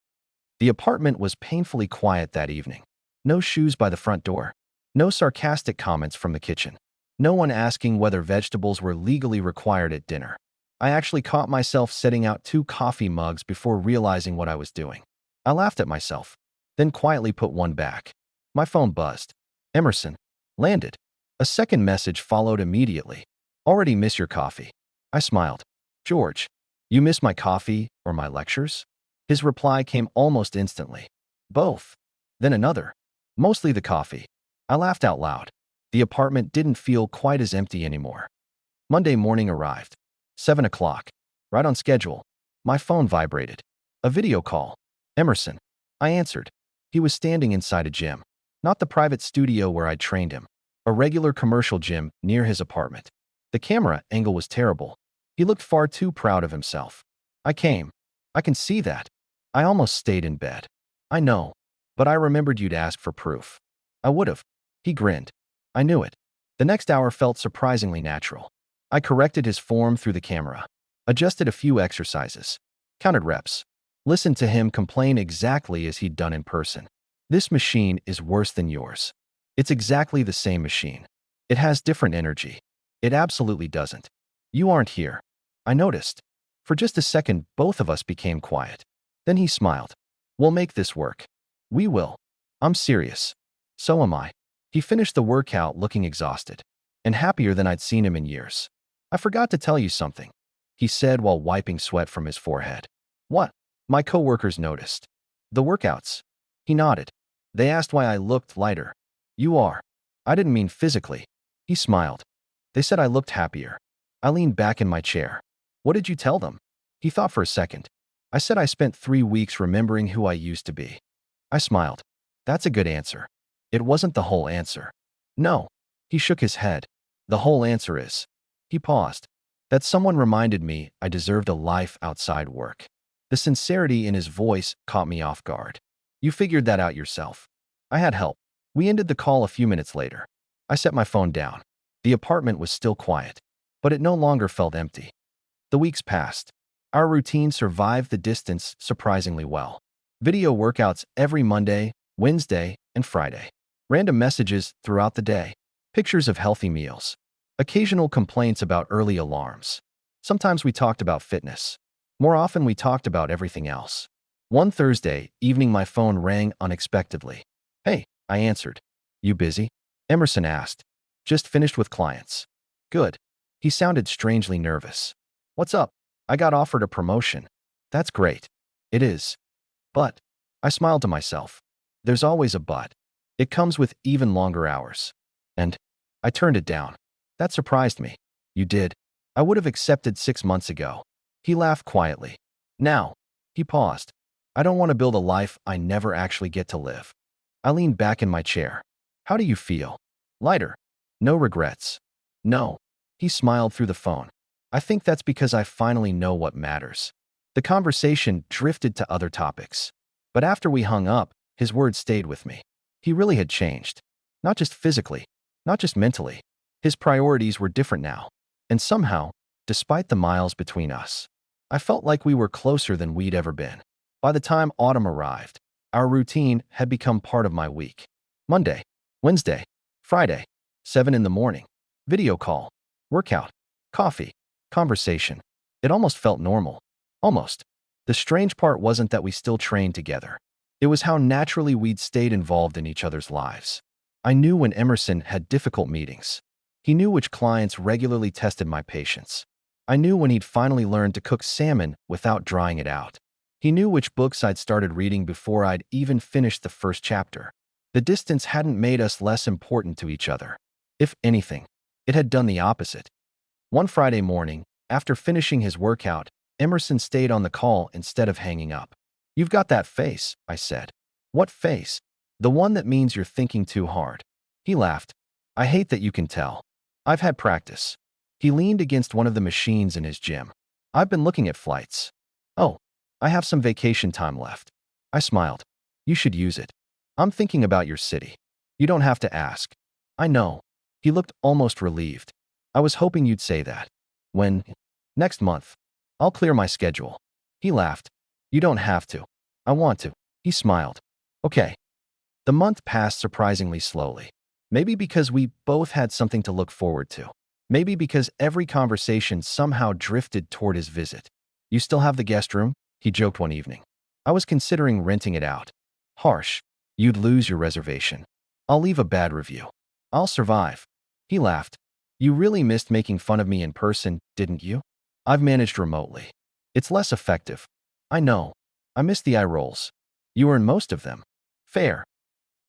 The apartment was painfully quiet that evening. No shoes by the front door. No sarcastic comments from the kitchen. No one asking whether vegetables were legally required at dinner. I actually caught myself setting out 2 coffee mugs before realizing what I was doing. I laughed at myself, then quietly put one back. My phone buzzed. "Emerson." Landed. A second message followed immediately. "Already miss your coffee." I smiled. "George, you miss my coffee or my lectures?" His reply came almost instantly. "Both." Then another. "Mostly the coffee." I laughed out loud. The apartment didn't feel quite as empty anymore. Monday morning arrived. 7 o'clock. Right on schedule. My phone vibrated. A video call. "Emerson." I answered. He was standing inside a gym. Not the private studio where I'd trained him. A regular commercial gym near his apartment. The camera angle was terrible. He looked far too proud of himself. "I came." "I can see that." "I almost stayed in bed." "I know. But I remembered you'd ask for proof." "I would've." He grinned. "I knew it." The next hour felt surprisingly natural. I corrected his form through the camera, adjusted a few exercises, counted reps, listened to him complain exactly as he'd done in person. "This machine is worse than yours." "It's exactly the same machine. It has different energy." "It absolutely doesn't." "You aren't here." I noticed. For just a second, both of us became quiet. Then he smiled. We'll make this work. We will. I'm serious. So am I. He finished the workout looking exhausted and happier than I'd seen him in years. I forgot to tell you something, he said while wiping sweat from his forehead. What? My coworkers noticed. The workouts. He nodded. They asked why I looked lighter. You are. I didn't mean physically. He smiled. They said I looked happier. I leaned back in my chair. What did you tell them? He thought for a second. I said I spent 3 weeks remembering who I used to be. I smiled. That's a good answer. It wasn't the whole answer. No. He shook his head. The whole answer is. He paused. That someone reminded me I deserved a life outside work. The sincerity in his voice caught me off guard. You figured that out yourself. I had help. We ended the call a few minutes later. I set my phone down. The apartment was still quiet, but it no longer felt empty. The weeks passed. Our routine survived the distance surprisingly well. Video workouts every Monday, Wednesday, and Friday. Random messages throughout the day. Pictures of healthy meals. Occasional complaints about early alarms. Sometimes we talked about fitness. More often we talked about everything else. One Thursday evening my phone rang unexpectedly. Hey, I answered. You busy? Emerson asked. Just finished with clients. Good. He sounded strangely nervous. What's up? I got offered a promotion. That's great. It is. But. I smiled to myself. There's always a but. It comes with even longer hours. And. I turned it down. That surprised me. You did. I would have accepted 6 months ago. He laughed quietly. Now. He paused. I don't want to build a life I never actually get to live. I leaned back in my chair. How do you feel? Lighter. No regrets. No. He smiled through the phone. I think that's because I finally know what matters. The conversation drifted to other topics. But after we hung up, his words stayed with me. He really had changed. Not just physically, not just mentally. His priorities were different now. And somehow, despite the miles between us, I felt like we were closer than we'd ever been. By the time autumn arrived, our routine had become part of my week. Monday, Wednesday, Friday, 7 in the morning, video call, workout, coffee, conversation. It almost felt normal. Almost. The strange part wasn't that we still trained together. It was how naturally we'd stayed involved in each other's lives. I knew when Emerson had difficult meetings. He knew which clients regularly tested my patience. I knew when he'd finally learned to cook salmon without drying it out. He knew which books I'd started reading before I'd even finished the first chapter. The distance hadn't made us less important to each other. If anything, it had done the opposite. One Friday morning, after finishing his workout, Emerson stayed on the call instead of hanging up. You've got that face, I said. What face? The one that means you're thinking too hard. He laughed. I hate that you can tell. I've had practice. He leaned against one of the machines in his gym. I've been looking at flights. Oh, I have some vacation time left. I smiled. You should use it. I'm thinking about your city. You don't have to ask. I know. He looked almost relieved. I was hoping you'd say that. When? Next month. I'll clear my schedule. He laughed. You don't have to. I want to. He smiled. Okay. The month passed surprisingly slowly. Maybe because we both had something to look forward to. Maybe because every conversation somehow drifted toward his visit. You still have the guest room? He joked one evening. I was considering renting it out. Harsh. You'd lose your reservation. I'll leave a bad review. I'll survive. He laughed. You really missed making fun of me in person, didn't you? I've managed remotely. It's less effective. I know. I miss the eye rolls. You earn most of them. Fair.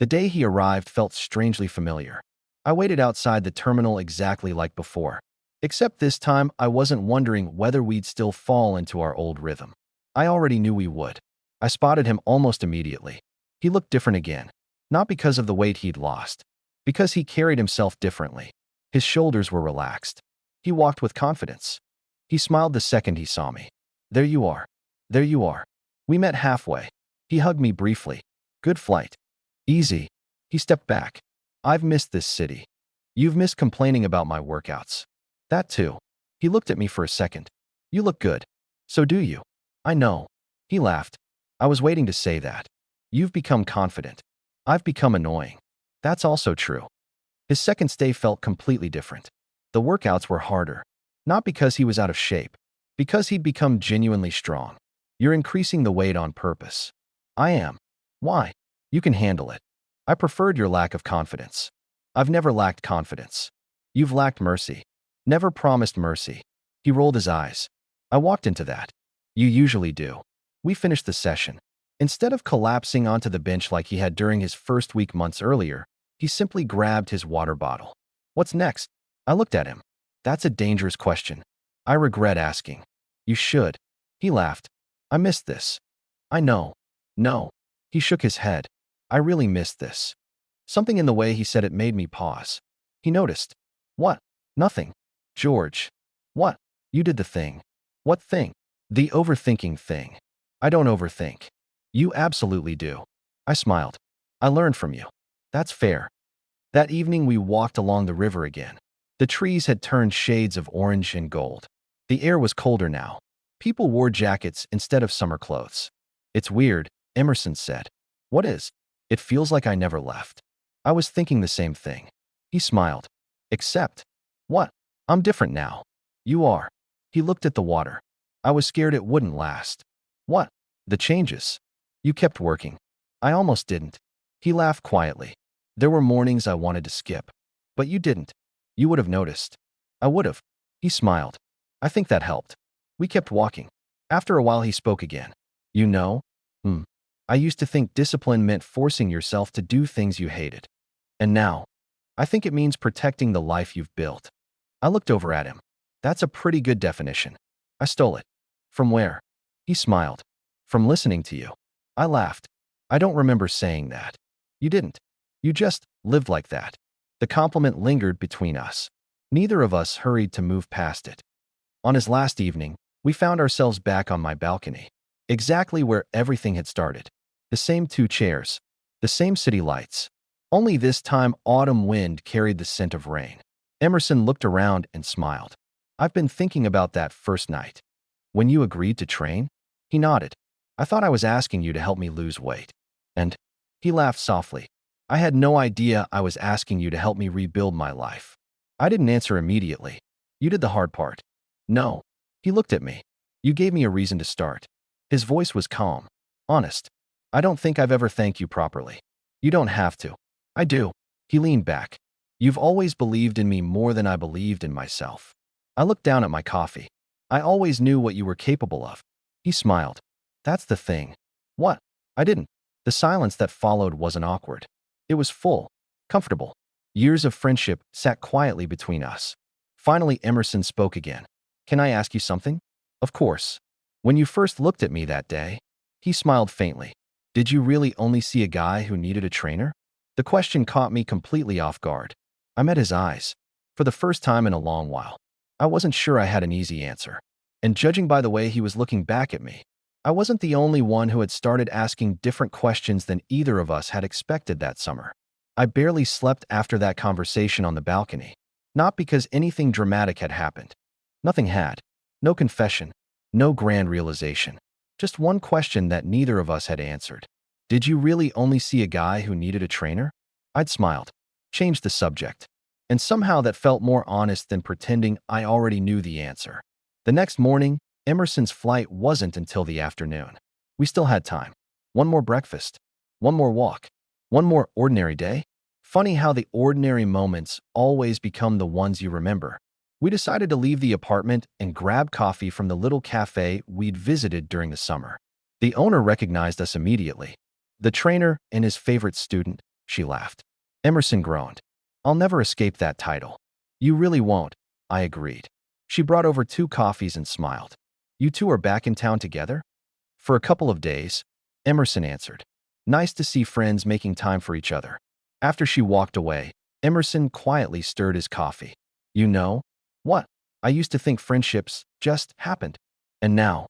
The day he arrived felt strangely familiar. I waited outside the terminal exactly like before. Except this time, I wasn't wondering whether we'd still fall into our old rhythm. I already knew we would. I spotted him almost immediately. He looked different again. Not because of the weight he'd lost. Because he carried himself differently. His shoulders were relaxed. He walked with confidence. He smiled the second he saw me. There you are. There you are. We met halfway. He hugged me briefly. Good flight. Easy. He stepped back. I've missed this city. You've missed complaining about my workouts. That too. He looked at me for a second. You look good. So do you. I know. He laughed. I was waiting to say that. You've become confident. I've become annoying. That's also true. His second stay felt completely different. The workouts were harder. Not because he was out of shape. Because he'd become genuinely strong. You're increasing the weight on purpose. I am. Why? You can handle it. I preferred your lack of confidence. I've never lacked confidence. You've lacked mercy. Never promised mercy. He rolled his eyes. I walked into that. You usually do. We finished the session. Instead of collapsing onto the bench like he had during his first week months earlier, he simply grabbed his water bottle. What's next? I looked at him. That's a dangerous question. I regret asking. You should. He laughed. I missed this. I know. No. He shook his head. I really missed this. Something in the way he said it made me pause. He noticed. What? Nothing. George. What? You did the thing. What thing? The overthinking thing. I don't overthink. You absolutely do. I smiled. I learned from you. That's fair. That evening we walked along the river again. The trees had turned shades of orange and gold. The air was colder now. People wore jackets instead of summer clothes. It's weird, Emerson said. What is? It feels like I never left. I was thinking the same thing. He smiled. Except, what? I'm different now. You are. He looked at the water. I was scared it wouldn't last. What? The changes. You kept working. I almost didn't. He laughed quietly. There were mornings I wanted to skip. But you didn't. You would have noticed. I would have. He smiled. I think that helped. We kept walking. After a while he spoke again. You know? I used to think discipline meant forcing yourself to do things you hated. And now, I think it means protecting the life you've built. I looked over at him. That's a pretty good definition. I stole it. From where? He smiled. From listening to you. I laughed. I don't remember saying that. You didn't. You just lived like that. The compliment lingered between us. Neither of us hurried to move past it. On his last evening, we found ourselves back on my balcony, exactly where everything had started. The same 2 chairs, the same city lights. Only this time autumn wind carried the scent of rain. Emerson looked around and smiled. I've been thinking about that first night. When you agreed to train? He nodded. I thought I was asking you to help me lose weight. And he laughed softly. I had no idea I was asking you to help me rebuild my life. I didn't answer immediately. You did the hard part. No. He looked at me. You gave me a reason to start. His voice was calm. Honest. I don't think I've ever thanked you properly. You don't have to. I do. He leaned back. You've always believed in me more than I believed in myself. I looked down at my coffee. I always knew what you were capable of. He smiled. That's the thing. What? I didn't. The silence that followed wasn't awkward. It was full, comfortable. Years of friendship sat quietly between us. Finally, Emerson spoke again. Can I ask you something? Of course. When you first looked at me that day, he smiled faintly. Did you really only see a guy who needed a trainer? The question caught me completely off guard. I met his eyes. For the first time in a long while. I wasn't sure I had an easy answer. And judging by the way he was looking back at me, I wasn't the only one who had started asking different questions than either of us had expected that summer. I barely slept after that conversation on the balcony. Not because anything dramatic had happened. Nothing had. No confession. No grand realization. Just one question that neither of us had answered. Did you really only see a guy who needed a trainer? I'd smiled. Changed the subject. And somehow that felt more honest than pretending I already knew the answer. The next morning, Emerson's flight wasn't until the afternoon. We still had time. One more breakfast. One more walk. One more ordinary day. Funny how the ordinary moments always become the ones you remember. We decided to leave the apartment and grab coffee from the little cafe we'd visited during the summer. The owner recognized us immediately. The trainer and his favorite student, she laughed. Emerson groaned. I'll never escape that title. You really won't, I agreed. She brought over 2 coffees and smiled. You two are back in town together? For a couple of days, Emerson answered. Nice to see friends making time for each other. After she walked away, Emerson quietly stirred his coffee. You know? What? I used to think friendships just happened. And now,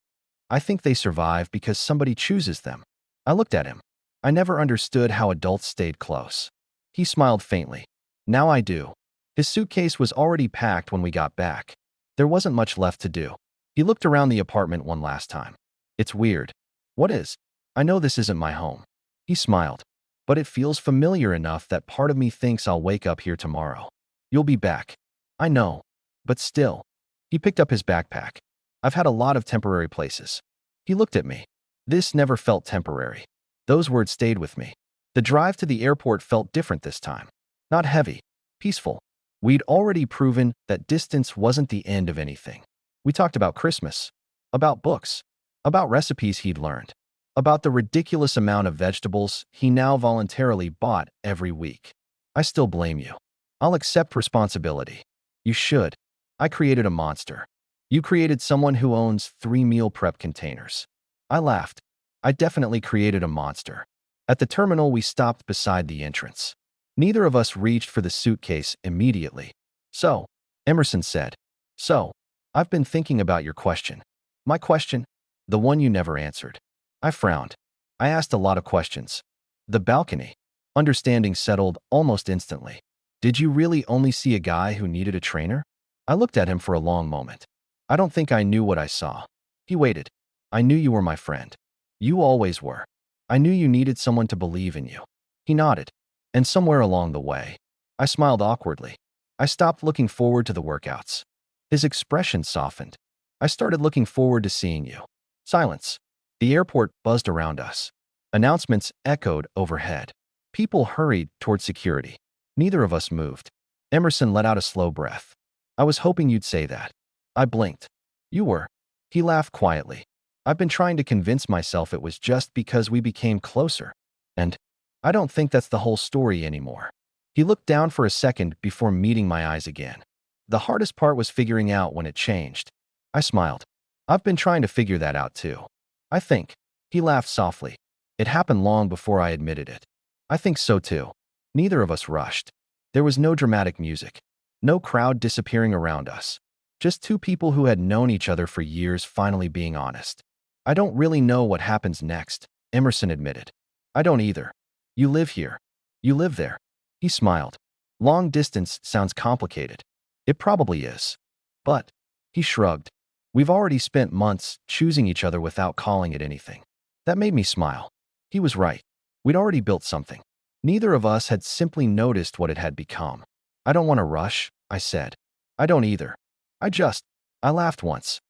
I think they survive because somebody chooses them. I looked at him. I never understood how adults stayed close. He smiled faintly. Now I do. His suitcase was already packed when we got back. There wasn't much left to do. He looked around the apartment one last time. It's weird. What is? I know this isn't my home. He smiled. But it feels familiar enough that part of me thinks I'll wake up here tomorrow. You'll be back. I know. But still. He picked up his backpack. I've had a lot of temporary places. He looked at me. This never felt temporary. Those words stayed with me. The drive to the airport felt different this time. Not heavy, peaceful. We'd already proven that distance wasn't the end of anything. We talked about Christmas, about books, about recipes he'd learned, about the ridiculous amount of vegetables he now voluntarily bought every week. I still blame you. I'll accept responsibility. You should. I created a monster. You created someone who owns 3 meal prep containers. I laughed. I definitely created a monster. At the terminal, we stopped beside the entrance. Neither of us reached for the suitcase immediately. So, Emerson said, so, I've been thinking about your question. My question? The one you never answered. I frowned. I asked a lot of questions. The balcony. Understanding settled almost instantly. Did you really only see a guy who needed a trainer? I looked at him for a long moment. I don't think I knew what I saw. He waited. I knew you were my friend. You always were. I knew you needed someone to believe in you. He nodded. And somewhere along the way, I smiled awkwardly. I stopped looking forward to the workouts. His expression softened. I started looking forward to seeing you. Silence. The airport buzzed around us. Announcements echoed overhead. People hurried toward security. Neither of us moved. Emerson let out a slow breath. I was hoping you'd say that. I blinked. You were. He laughed quietly. I've been trying to convince myself it was just because we became closer. And I don't think that's the whole story anymore. He looked down for a second before meeting my eyes again. The hardest part was figuring out when it changed. I smiled. I've been trying to figure that out too. I think. He laughed softly. It happened long before I admitted it. I think so too. Neither of us rushed. There was no dramatic music. No crowd disappearing around us. Just two people who had known each other for years finally being honest. I don't really know what happens next, Emerson admitted. I don't either. You live here. You live there. He smiled. Long distance sounds complicated. It probably is. But, he shrugged. We've already spent months choosing each other without calling it anything. That made me smile. He was right. We'd already built something. Neither of us had simply noticed what it had become. I don't want to rush, I said. I don't either. I laughed once.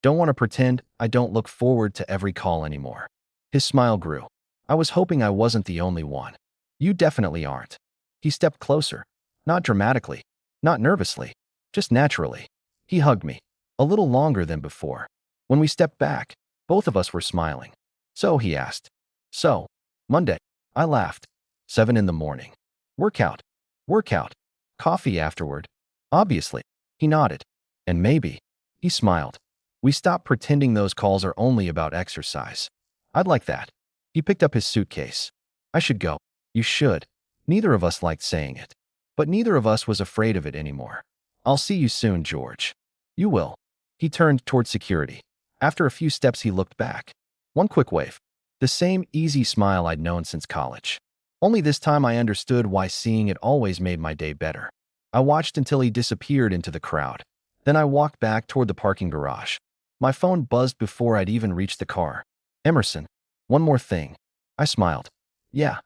Don't want to pretend I don't look forward to every call anymore. His smile grew. I was hoping I wasn't the only one. You definitely aren't. He stepped closer. Not dramatically. Not nervously. Just naturally. He hugged me. A little longer than before. When we stepped back, both of us were smiling. So, he asked. So, Monday. I laughed. 7 in the morning. Workout. Workout. Coffee afterward. Obviously. He nodded. And maybe. He smiled. We stopped pretending those calls are only about exercise. I'd like that. He picked up his suitcase. I should go. You should. Neither of us liked saying it. But neither of us was afraid of it anymore. I'll see you soon, George. You will. He turned toward security. After a few steps, he looked back. One quick wave. The same easy smile I'd known since college. Only this time I understood why seeing it always made my day better. I watched until he disappeared into the crowd. Then I walked back toward the parking garage. My phone buzzed before I'd even reached the car. Emerson. One more thing. I smiled. Yeah.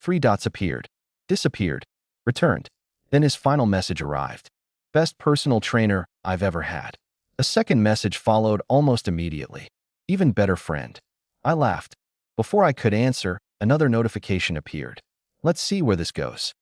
3 dots appeared. Disappeared. Returned. Then his final message arrived. Best personal trainer I've ever had. A second message followed almost immediately. Even better friend. I laughed. Before I could answer, another notification appeared. Let's see where this goes.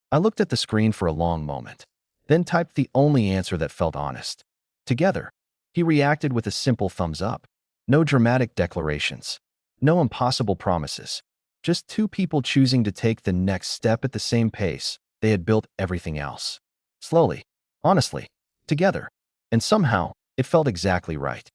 I looked at the screen for a long moment, then typed the only answer that felt honest. Together. He reacted with a simple thumbs up. No dramatic declarations. No impossible promises. Just two people choosing to take the next step at the same pace they had built everything else. Slowly. Honestly. Together. And somehow, it felt exactly right.